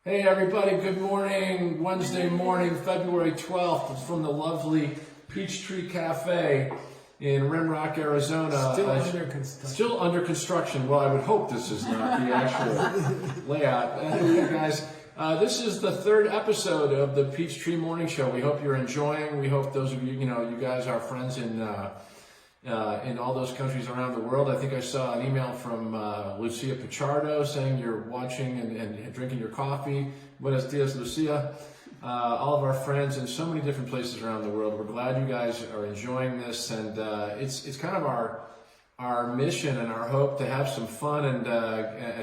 Hey everybody, good morning. Wednesday morning, February 12th. It's from the lovely Peachtree Cafe in Rimrock, Arizona. Still under construction. Well, I would hope this is not the actual layout. Anyway, guys, this is the third episode of the Peachtree Morning Show. We hope you're enjoying. We hope those of you, you guys are friends in all those countries around the world. I think I saw an email from Lucia Pichardo saying you're watching and drinking your coffee. Buenos dias, Lucia. All of our friends in so many different places around the world. We're glad you guys are enjoying this, and it's kind of our mission and our hope to have some fun and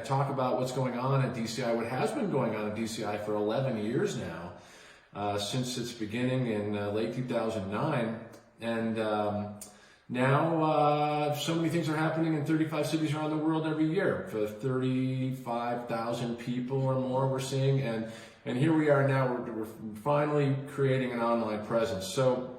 talk about what's going on at DCI, what has been going on at DCI for 11 years now, since its beginning in late 2009, and now, so many things are happening in 35 cities around the world every year. For 35,000 people or more we're seeing, and here we are now, we're finally creating an online presence. So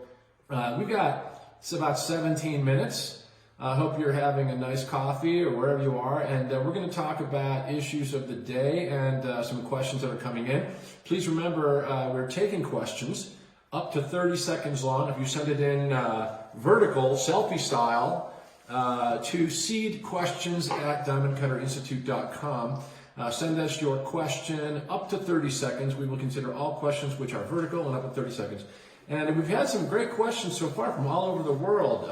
we've got, it's about 17 minutes. I hope you're having a nice coffee or wherever you are, and we're going to talk about issues of the day and some questions that are coming in. Please remember, we're taking questions up to 30 seconds long. If you send it in vertical, selfie style, to seedquestions@diamondcutterinstitute.com. Send us your question up to 30 seconds. We will consider all questions which are vertical and up to 30 seconds. And we've had some great questions so far from all over the world.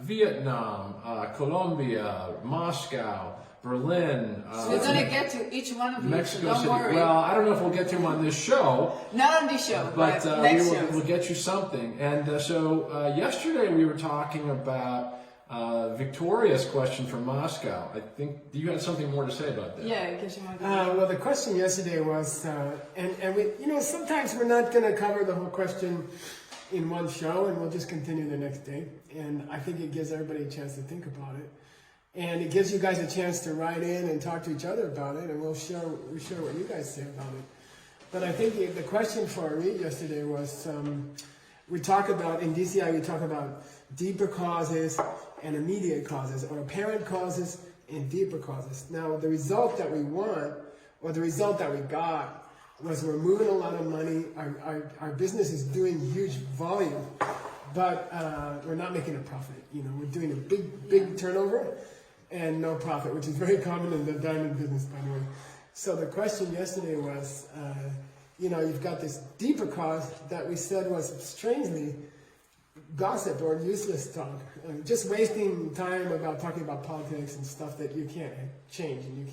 Vietnam, Colombia, Moscow, Berlin. So we're going to get to each one of you, Mexico so don't worry. Well, I don't know if we'll get to them on this show. Not on this show, but next show. We'll get you something. And so yesterday we were talking about Victoria's question from Moscow. I think you had something more to say about that. Yeah, in case you want to. Well, the question yesterday was, and we, sometimes we're not going to cover the whole question in one show, and we'll just continue the next day. And I think it gives everybody a chance to think about it. And it gives you guys a chance to write in and talk to each other about it, and we'll share what you guys say about it. But I think the question for Arit yesterday was, we talk about, in DCI, we talk about deeper causes and immediate causes, or apparent causes and deeper causes. Now, the result that we want, or the result that we got, was we're moving a lot of money, our business is doing huge volume, but we're not making a profit. We're doing a big turnover and no profit, which is very common in the diamond business, by the way. So the question yesterday was, you've got this deeper cause that we said was strangely gossip or useless talk, just wasting time about talking about politics and stuff that you can't change, and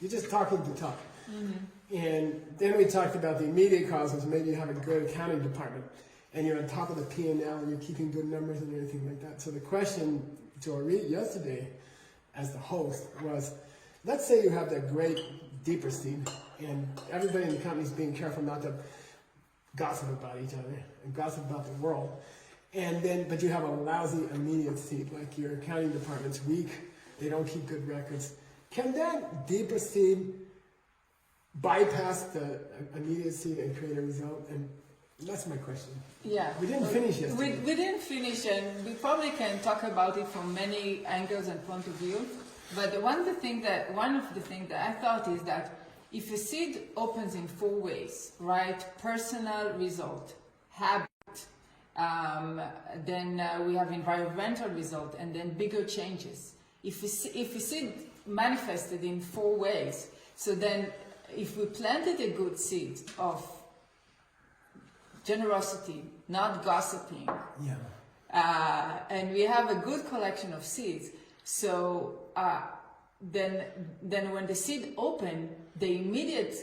you're just talking to talk. Mm-hmm. And then we talked about the immediate causes. Maybe you have a good accounting department and you're on top of the P&L and you're keeping good numbers and everything like that. So the question to Arit yesterday as the host was, let's say you have that great deeper seed and everybody in the company is being careful not to gossip about each other and gossip about the world. But you have a lousy immediate seed, like your accounting department's weak, they don't keep good records. Can that deeper seed bypass the immediate seed and create a result? And that's my question. Yeah. We didn't finish yesterday. We didn't finish, and we probably can talk about it from many angles and point of view. But one of the things that I thought is that if a seed opens in 4 ways, right? Personal result, habit, then we have environmental result, and then bigger changes. If a seed manifested in 4 ways, so then if we planted a good seed of generosity, not gossiping, and we have a good collection of seeds, so then when the seed open, the immediate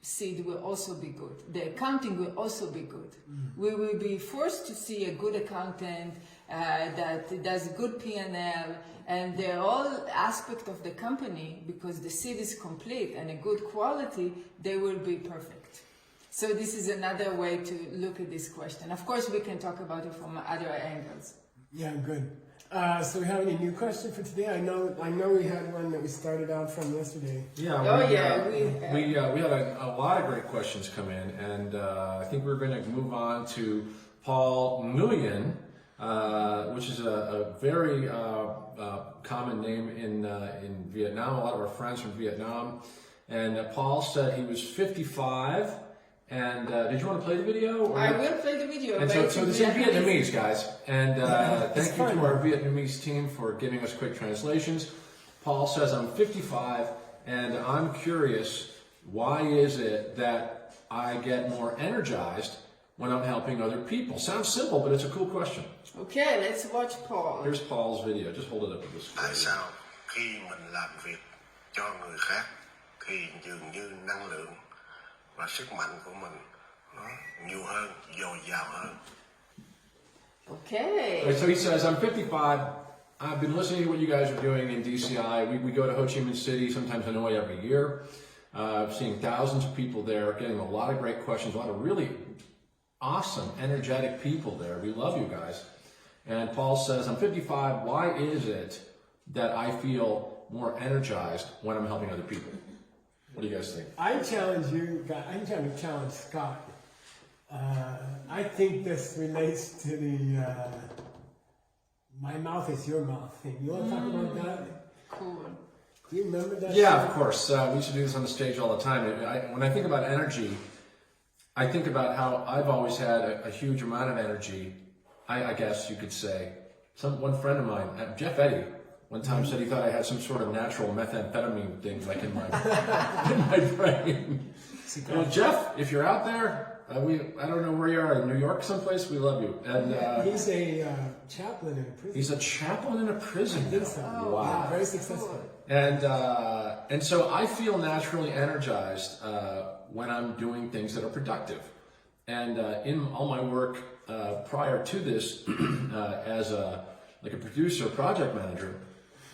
seed will also be good. The accounting will also be good. We will be forced to see a good accountant that does good P&L, and they're all aspect of the company, because the seed is complete and a good quality, they will be perfect. So this is another way to look at this question. Of course, we can talk about it from other angles. Yeah, good. So we have any new question for today? I know we had one that we started out from yesterday. Yeah. We had a lot of great questions come in, and I think we're going to move on to Paul Nguyen, which is a very common name in Vietnam. A lot of our friends from Vietnam. And Paul said he was 55. And did you want to play the video? Or? I will play the video. And so this is Vietnamese, guys. And thank you to our Vietnamese team for giving us quick translations. Paul says, I'm 55, and I'm curious, why is it that I get more energized when I'm helping other people? Sounds simple, but it's a cool question. Okay, let's watch Paul. Here's Paul's video. Just hold it up to the screen. Tại sao khi mình làm việc cho người khác thì dường như năng lượng và sức mạnh của mình nó nhiều hơn, dồi dào hơn. Okay. Right, so he says, I'm 55. I've been listening to what you guys are doing in DCI. We go to Ho Chi Minh City, sometimes Hanoi every year. Seeing thousands of people there, getting a lot of great questions, a lot of really awesome, energetic people there. We love you guys. And Paul says, I'm 55. Why is it that I feel more energized when I'm helping other people? What do you guys think? I challenge you guys. I'm trying to challenge Scott. I think this relates to the my mouth is your mouth thing. You want to talk about that? Cool. Do you remember that? Yeah, of course. We used to do this on the stage all the time. When I think about energy, I think about how I've always had a huge amount of energy, I guess you could say. One friend of mine, Jeff Eddy, one time said he thought I had some sort of natural methamphetamine thing like in my brain. Well, Jeff, if you're out there, I don't know where you are, in New York someplace, we love you. And he's a chaplain in a prison. He's a chaplain in a prison. I think so. Wow. Yeah, very successful. And so I feel naturally energized when I'm doing things that are productive. And in all my work prior to this, as a producer, project manager,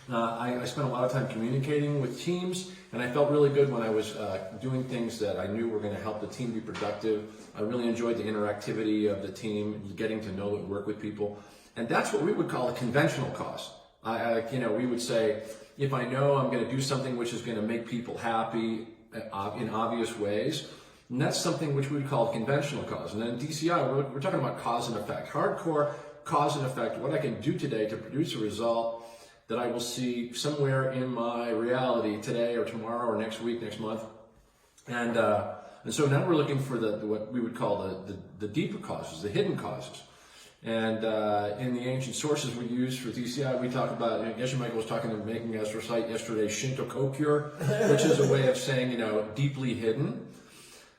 I spent a lot of time communicating with teams, and I felt really good when I was doing things that I knew were going to help the team be productive. I really enjoyed the interactivity of the team, getting to know and work with people, and that's what we would call a conventional cause. We would say, if I know I'm going to do something which is going to make people happy in obvious ways, and that's something which we would call a conventional cause. And then in DCI, we're talking about cause and effect, hardcore cause and effect, what I can do today to produce a result that I will see somewhere in my reality today or tomorrow or next week, next month. And so now we're looking for what we would call the deeper causes, the hidden causes. And in the ancient sources we use for DCI, we talk about, Geshe Michael was making us recite yesterday Shinto Kokure, which is a way of saying, deeply hidden.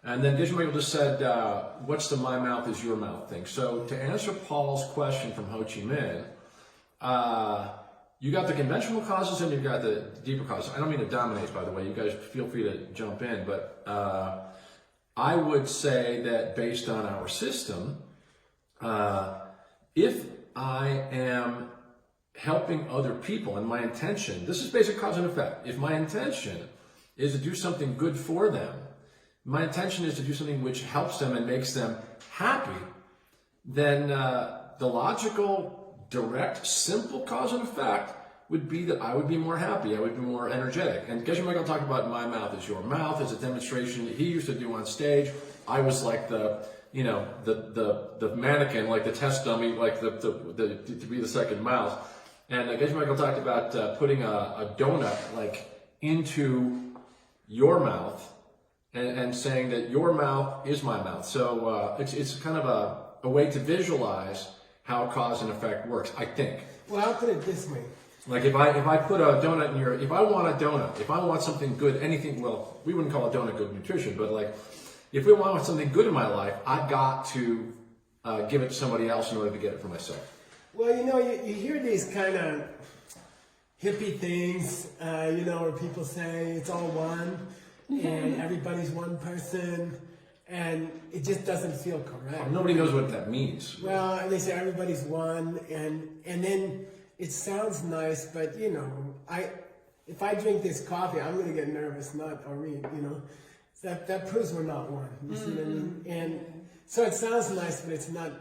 And then Geshe Michael just said, what's the my mouth is your mouth thing? So to answer Paul's question from Ho Chi Minh, you got the conventional causes and you've got the deeper causes. I don't mean to dominate, by the way. You guys feel free to jump in. But I would say that based on our system, if I am helping other people and my intention, this is basic cause and effect. If my intention is to do something good for them, my intention is to do something which helps them and makes them happy, then the logical, direct, simple cause and effect would be that I would be more happy, I would be more energetic. And Geshe Michael talked about my mouth is your mouth as a demonstration that he used to do on stage. I was like the mannequin, like the test dummy, like to be the second mouth. And Geshe Michael talked about putting a donut into your mouth and saying that your mouth is my mouth. So it's kind of a way to visualize how cause and effect works, I think. Well, I'll put it this way. Like if I put a donut in if I want a donut, if I want something good, anything, well, we wouldn't call a donut good nutrition, but if we want something good in my life, I've got to give it to somebody else in order to get it for myself. Well, you hear these kind of hippie things, where people say it's all one, and everybody's one person. And it just doesn't feel correct. Nobody knows what that means. Well, they say everybody's one, and then it sounds nice, but if I drink this coffee, I'm going to get nervous, or me, that proves we're not one. You see what I mean? And so it sounds nice, but it's not.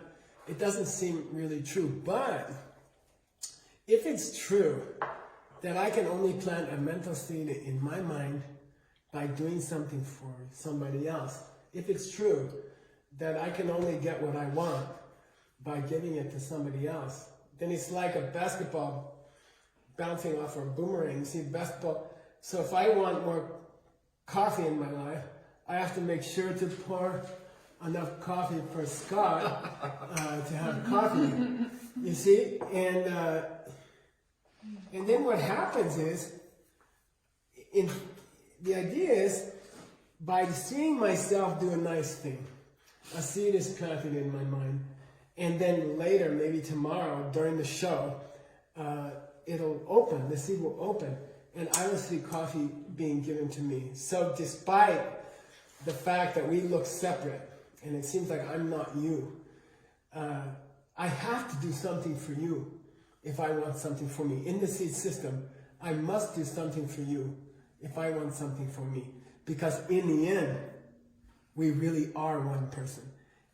It doesn't seem really true. But if it's true that I can only plant a mental seed in my mind by doing something for somebody else. If it's true that I can only get what I want by giving it to somebody else, then it's like a basketball bouncing off a boomerang. You see, basketball. So if I want more coffee in my life, I have to make sure to pour enough coffee for Scott to have coffee. You see, and then what happens is, the idea is, by seeing myself do a nice thing, a seed is planted in my mind, and then later, maybe tomorrow during the show, it'll open. The seed will open, and I will see coffee being given to me. So, despite the fact that we look separate, and it seems like I'm not you, I have to do something for you if I want something for me. In the seed system, I must do something for you if I want something for me. Because in the end, we really are one person.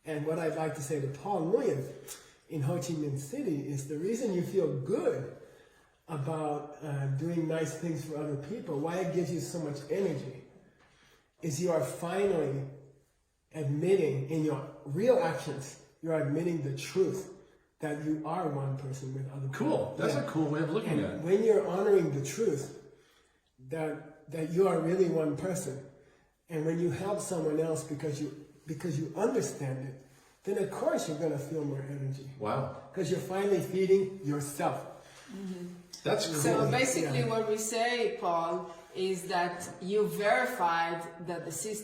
And what I'd like to say to Paul Nguyen in Ho Chi Minh City is the reason you feel good about doing nice things for other people, why it gives you so much energy, is you are finally admitting in your real actions, you're admitting the truth that you are one person with other people. Cool. That's a cool way of looking at it. When you're honoring the truth that you are really one person, and when you help someone else because you understand it, then of course you're going to feel more energy. Wow. Because you're finally feeding yourself. Mm-hmm. That's cool. So basically what we say, Paul, is that you verified that the seed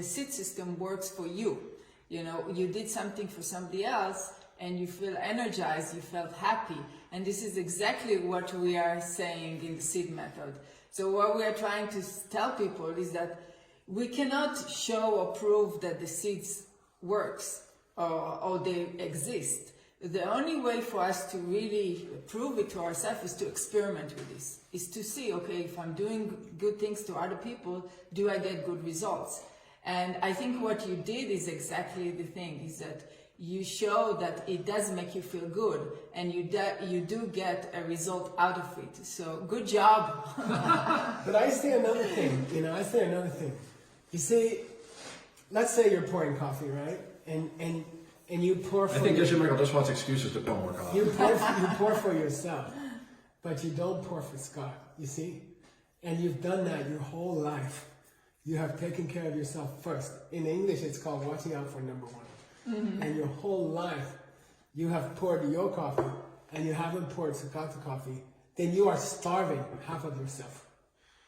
system works for you. You know, you did something for somebody else and you feel energized, you felt happy. And this is exactly what we are saying in the seed method. So what we are trying to tell people is that we cannot show or prove that the seeds works or they exist. The only way for us to really prove it to ourselves is to experiment with this, is to see, okay, if I'm doing good things to other people, do I get good results? And I think what you did is exactly the thing, is that you show that it does make you feel good, and you do get a result out of it. So good job. But I say another thing, You see, let's say you're pouring coffee, right? And you pour for I think Bishop Michael just wants excuses to pour more coffee. you pour for yourself, but you don't pour for Scott, you see? And you've done that your whole life. You have taken care of yourself first. In English, it's called watching out for number one. Mm-hmm. And your whole life, you have poured your coffee, and you haven't poured Scott's coffee. Then you are starving half of yourself.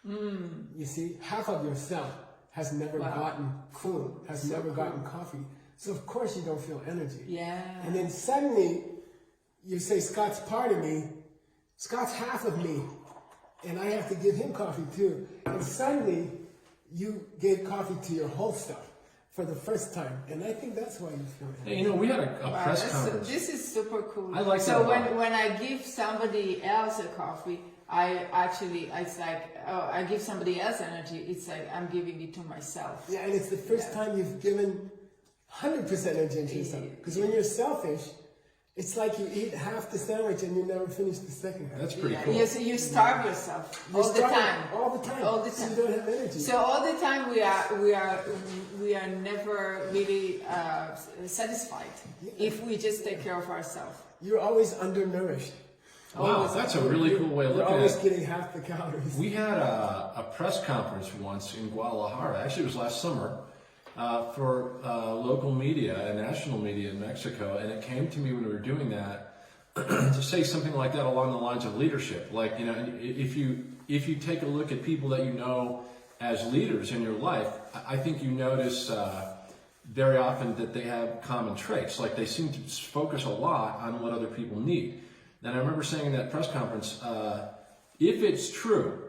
You see, half of yourself has never gotten food, has never gotten coffee. So of course you don't feel energy. Yeah. And then suddenly you say, Scott's part of me, Scott's half of me, and I have to give him coffee too. And suddenly you gave coffee to your whole self for the first time. And I think that's why you feel energy. Hey, you know, we had a press conference. This is super cool. I like that. So when I give somebody else a coffee, it's like, I give somebody else energy. It's like I'm giving it to myself. Yeah, and it's the first time you've given 100% energy to yourself. Because when you're selfish, it's like you eat half the sandwich and you never finish the second half. That's pretty cool. Yes, you starve yourself all the time. All the time. All the So time. you don't have energy. So all the time we are never really satisfied if we just take care of ourselves. You're always undernourished. Wow, that's a really cool way of You're looking always at it. getting half the calories. We had a press conference once in Guadalajara. Actually, it was last summer for local media and national media in Mexico. And it came to me when we were doing that to say something like that along the lines of leadership. Like, you know, if you take a look at people that you know as leaders in your life, I think you notice very often that they have common traits. Like they seem to focus a lot on what other people need. And I remember saying in that press conference, if it's true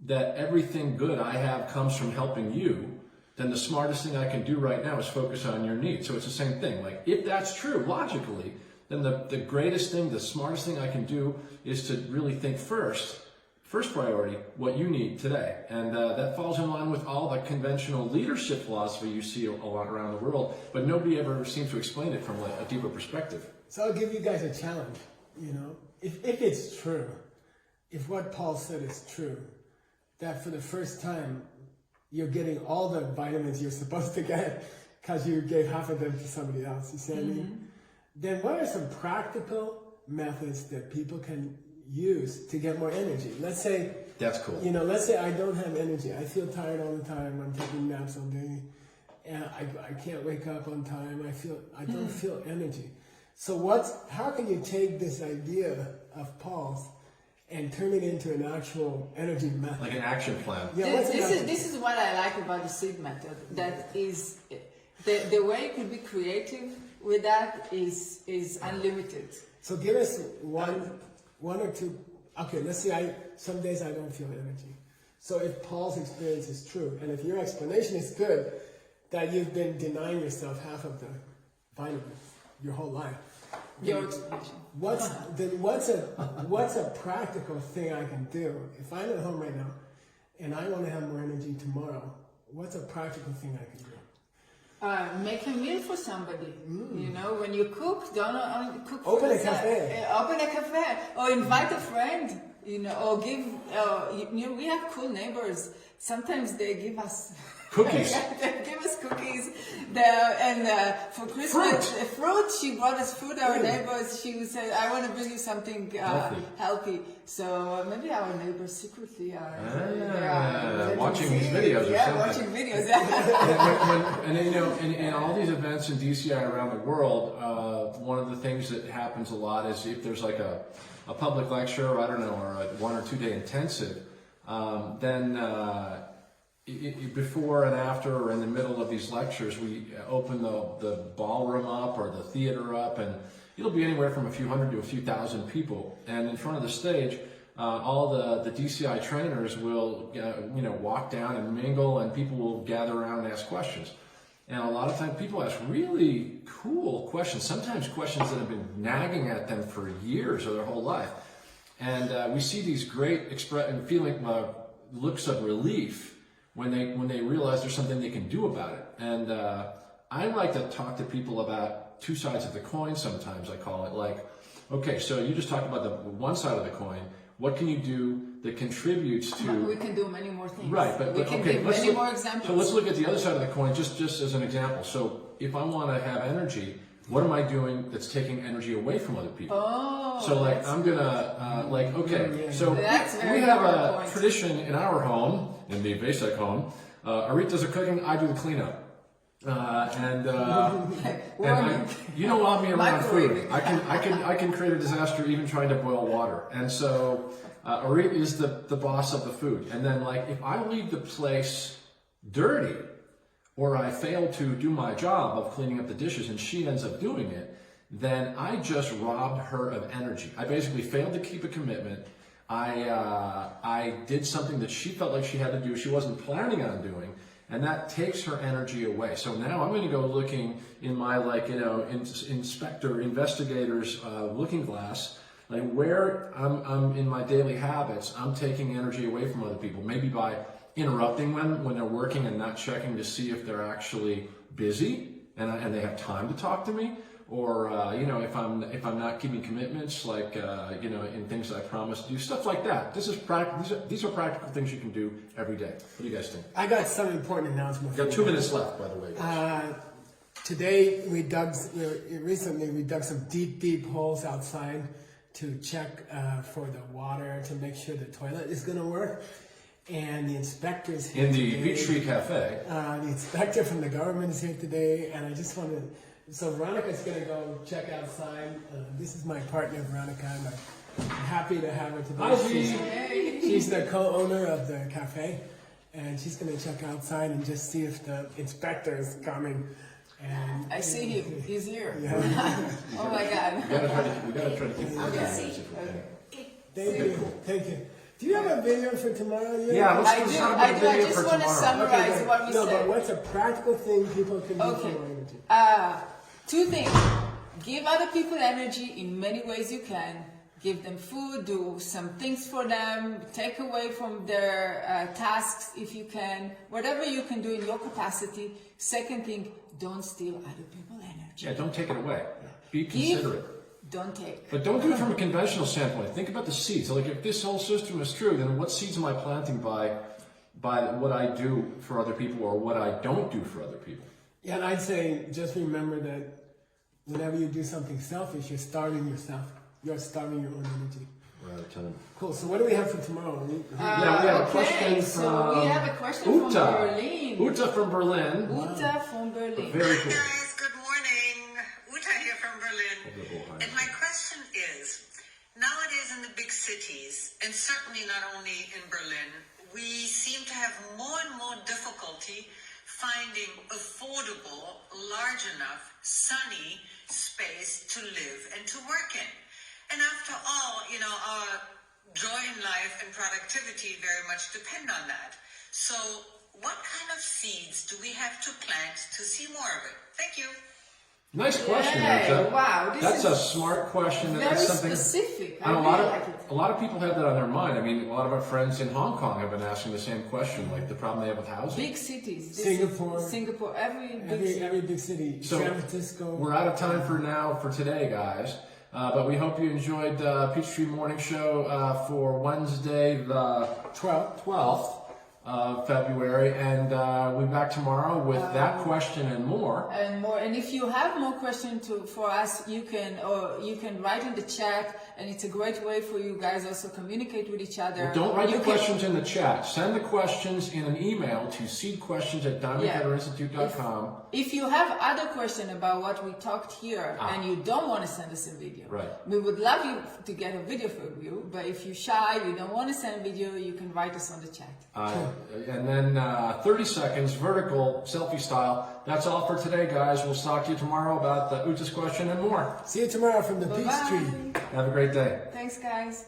that everything good I have comes from helping you, then the smartest thing I can do right now is focus on your needs. So it's the same thing. Like, if that's true, logically, then the greatest thing, the smartest thing I can do is to really think first priority, what you need today. And that falls in line with all the conventional leadership philosophy you see a lot around the world, but nobody ever seems to explain it from a deeper perspective. So I'll give you guys a challenge. You know, if it's true, if what Paul said is true, that for the first time you're getting all the vitamins you're supposed to get because you gave half of them to somebody else, you see what I mean? Then what are some practical methods that people can use to get more energy? Let's say That's cool. You know, let's say I don't have energy. I feel tired all the time. I'm taking naps all day, and I can't wake up on time. I don't feel energy. So how can you take this idea of Paul's and turn it into an actual energy method? Like an action plan. Yeah, This is what I like about the seed method. That is, the way you can be creative with that is unlimited. So give us one or two. Okay, let's say some days I don't feel energy. So if Paul's experience is true, and if your explanation is good, that you've been denying yourself half of the vitamins your whole life. Your explanation. What's a practical thing I can do if I'm at home right now and I want to have more energy tomorrow? What's a practical thing I can do? Make a meal for somebody. You know, when you cook, don't only cook for Open a yourself. cafe. Open a cafe, or invite a friend. You know, or give. You know, we have cool neighbors. Sometimes they give us Cookies. they give us cookies. For Christmas, fruit. She brought us fruit. Our neighbors. She said, "I want to bring you something healthy." So maybe our neighbors secretly are watching these videos. Yeah, watching videos. And you know, in all these events in DCI around the world, one of the things that happens a lot is if there's like a public lecture, or I don't know, or a 1 or 2 day intensive, then before and after or in the middle of these lectures, we open the ballroom up or the theater up, and it'll be anywhere from a few hundred to a few thousand people. And in front of the stage, all the DCI trainers will walk down and mingle, and people will gather around and ask questions. And a lot of times people ask really cool questions, sometimes questions that have been nagging at them for years or their whole life. And we see these great looks of relief when they realize there's something they can do about it. And I like to talk to people about two sides of the coin sometimes, I call it. Like, okay, so you just talked about the one side of the coin. What can you do that contributes to... We can do many more things. Right, but we can okay, give many more examples. So let's look at the other side of the coin, just as an example. So if I want to have energy, what am I doing that's taking energy away from other people? Oh, so like I'm gonna so we have a tradition in our home, in the basic home. Arit does the cooking, I do the cleanup. You don't want me around food. I can create a disaster even trying to boil water. And so Arit is the boss of the food. And then like if I leave the place dirty, or I fail to do my job of cleaning up the dishes and she ends up doing it, then I just robbed her of energy. I basically failed to keep a commitment. I did something that she felt like she had to do, she wasn't planning on doing, and that takes her energy away. So now I'm going to go looking in my investigator's looking glass, like where I'm in my daily habits, I'm taking energy away from other people, maybe by interrupting them when they're working and not checking to see if they're actually busy and they have time to talk to me, or if I'm not keeping commitments, like in things that I promised to do, stuff like that. These are practical things you can do every day. What do you guys think? I got some important announcements. We've got 2 minutes left, by the way. Today recently we dug some deep holes outside to check for the water, to make sure the toilet is going to work. And the inspector's here in the today. Peachtree Cafe. The inspector from the government is here today, and I just want to... So Veronica's going to go check outside. This is my partner, Veronica. I'm happy to have her today. She's the co-owner of the cafe, and she's going to check outside and just see if the inspector is coming. And I see him. He's here. Yeah. Oh my God. We gotta try to keep Thank you. Do you have a video for tomorrow? Yeah, I do. I just want to summarize what we said. No, but said. what's a practical thing people can do for more energy? 2 things. Give other people energy in many ways you can. Give them food, do some things for them, take away from their tasks if you can. Whatever you can do in your capacity. Second thing, don't steal other people's energy. Yeah, don't take it away. Be considerate. Don't take. But don't do it from a conventional standpoint. Think about the seeds. Like if this whole system is true, then what seeds am I planting by what I do for other people or what I don't do for other people? Yeah, and I'd say just remember that whenever you do something selfish, you're starving yourself. You're starving your own energy. Right. out of time. Cool. So what do we have for tomorrow? Yeah, we have a question So from we have a question Uta. from Berlin. Uta from Berlin. Uta from Berlin. Very Hi cool. guys, good morning. Uta here from Berlin. And my question is, nowadays in the big cities, and certainly not only in Berlin, we seem to have more and more difficulty finding affordable, large enough, sunny space to live and to work in. And after all, our joy in life and productivity very much depend on that. So what kind of seeds do we have to plant to see more of it? Thank you. Nice question, Yay, Uta. wow, That's this a is smart question. very That's something. specific. I And really like it. a lot of people have that on their mind. I mean, a lot of our friends in Hong Kong have been asking the same question, like the problem they have with housing. Big cities. Singapore. Every big city. Every big city. So, San Francisco. We're out of time for today, guys. But we hope you enjoyed Peachtree Morning Show for Wednesday, the 12th of February, and we'll be back tomorrow with that question and more. And if you have more questions for us, you can write in the chat, and it's a great way for you guys also communicate with each other. Well, don't write the questions in the chat. Send the questions in an email to seedquestions@diamondcutterinstitute.com. If you have other questions about what we talked here and you don't want to send us a video, Right. we would love you to get a video for you. But if you're shy, you don't want to send a video, you can write us on the chat. And then 30 seconds, vertical, selfie style. That's all for today, guys. We'll talk to you tomorrow about the Uta's question and more. See you tomorrow from the Peach Tree. Bye-bye. Have a great day. Thanks, guys.